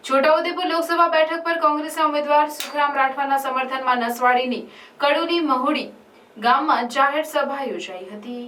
છોટાઉદેપુર લોકસભા બેઠક પર કોંગ્રેસના ઉમેદવાર સુખરામ રાઠવાના સમર્થનમાં નસવાડીની કડુલી મહુડી ગામમાં જાહેર સભા યોજાઈ હતી।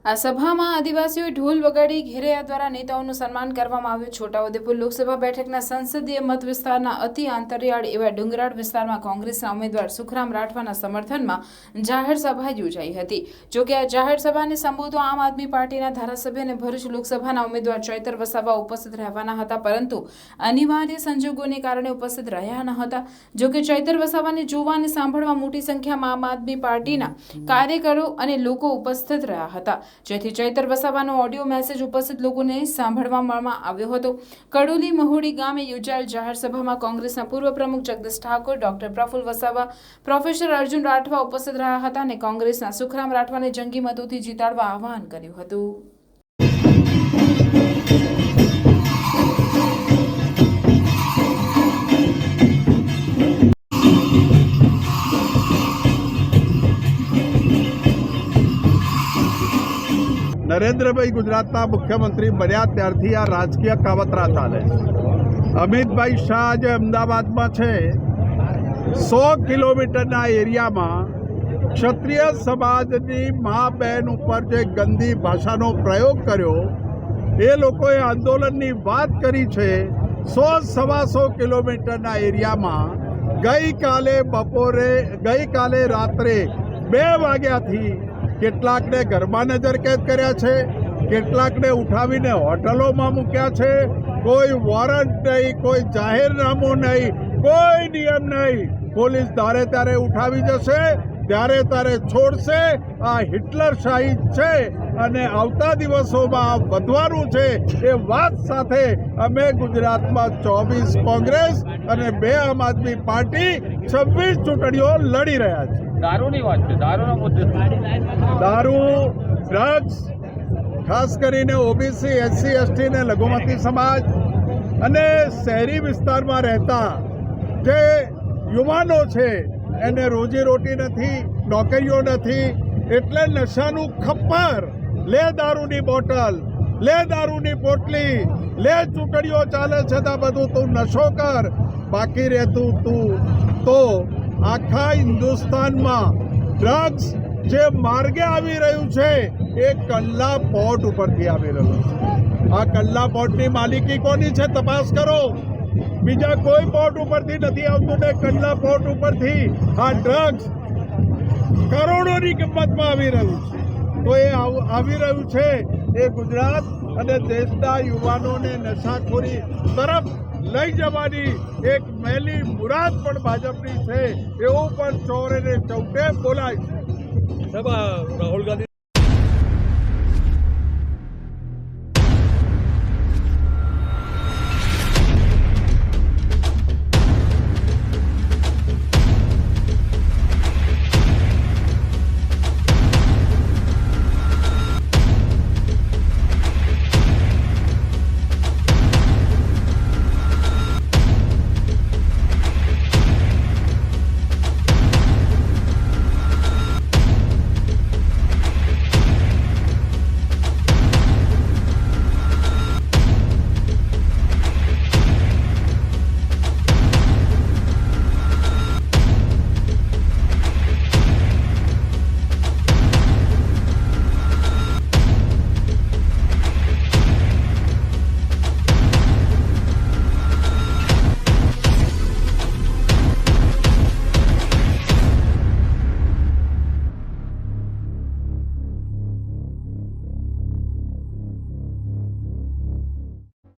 આ સભામાં આદિવાસીઓએ ઢોલ વગાડી ઘેરૈયા દ્વારા નેતાઓનું સન્માન કરવામાં આવ્યું। છોટાઉદેપુર લોકસભા બેઠકના સંસદીય મત વિસ્તારના અતિ આંતરિયાળ એવા ડુંગરાળ વિસ્તારમાં કોંગ્રેસના ઉમેદવાર સુખરામ રાઠવાના સમર્થનમાં જાહેર સભા યોજાઈ હતી। જોકે આ જાહેર સભાને સંબોધવા આમ આદમી પાર્ટીના ધારાસભ્ય અને ભરૂચ લોકસભાના ઉમેદવાર ચૈતર વસાવા ઉપસ્થિત રહેવાના હતા, પરંતુ અનિવાર્ય સંજોગોને કારણે ઉપસ્થિત રહ્યા ન હતા। જોકે ચૈતર વસાવાને જોવા અને સાંભળવા મોટી સંખ્યામાં આમ આદમી પાર્ટીના કાર્યકરો અને લોકો ઉપસ્થિત રહ્યા હતા, જેથી ચૈતર વસાવાનો ઓડિયો મેસેજ ઉપસ્થિત લોકોને સાંભળવામાં આવ્યો હતો। કડુલી મહુડી ગામે યોજાયેલ જાહેર સભામાં કોંગ્રેસના પૂર્વ પ્રમુખ જગદીશ ઠાકોર, ડોક્ટર પ્રફુલ્લ વસાવા, પ્રોફેસર અર્જુન રાઠવા ઉપસ્થિત રહ્યા હતા અને કોંગ્રેસના સુખરામ રાઠવાને જંગી મતોથી જીતાડવા આહવાન કર્યું હતું। નરેન્દ્રભાઈ ગુજરાતના મુખ્યમંત્રી બન્યા ત્યારથી આ રાજકીય કાવતરા ચાલે છે। અમિતભાઈ શાહ જે અમદાવાદમાં છે, 100 કિલોમીટરના એરિયામાં ક્ષત્રિય સમાજની મા બહેન ઉપર જે ગંદી ભાષાનો પ્રયોગ કર્યો, એ લોકોએ આંદોલનની વાત કરી છે। 100-125 કિલોમીટરના એરિયામાં ગઈકાલે રાત્રે 2 વાગ્યાથી કેટલાકને ઘરમાં નજરકેદ કર્યા છે, કેટલાકને ઉઠાવીને હોટલોમાં મૂક્યા છે। કોઈ વોરંટ નહીં, કોઈ જાહેરનામું નહીં, કોઈ નિયમ નહીં। પોલીસ ધારે ત્યારે ઉઠાવી જશે, ત્યારે તારે છોડશે। આ હિટલરશાહી છે અને આવતા દિવસોમાં વધવાનું છે। એ વાત સાથે અમે ગુજરાતમાં 24 કોંગ્રેસ અને 2 આમ આદમી પાર્ટી 26 ચૂંટણીઓ લડી રહ્યા છે। દારૂની વાત છે, દારૂનો મુદ્દો, દારૂ, ડ્રગ્સ, ખાસ કરીને ઓબીસી, એસસી, એસટી ને લઘુમતી સમાજ અને શહેરી વિસ્તારમાં રહેતા જે યુવાનો છે એને રોજીરોટી નથી, નોકરીઓ નથી, એટલે નશાનું ખપ્પર, લે દારૂની બોટલ, લે દારૂની પોટલી, લે ચૂંટણીઓ ચાલે છે તો બધું તું નશો કર, બાકી રહેતું તું તો આખા હિન્દુસ્તાનમાં ડ્રગ્સ જે માર્ગે આવી રહ્યું છે એ કલ્લા પોર્ટ ઉપરથી આવી રહ્યું છે। આ કલ્લા પોર્ટની માલિકી કોની છે તપાસ કરો। બીજા કોઈ પોર્ટ ઉપરથી નથી આવતું ને કલ્લા પોર્ટ ઉપરથી આ ડ્રગ્સ કરોડોની કિંમતમાં આવી રહ્યું છે। તો એ આવી રહ્યું છે એ ગુજરાત અને દેશના યુવાનોને નશાખોરી તરફ લઈ જવાની એક મેલી મુરાદ પણ ભાજપની છે, એવું પણ ચોરે ને ચૌટે બોલાય છે। રાહુલ ગાંધી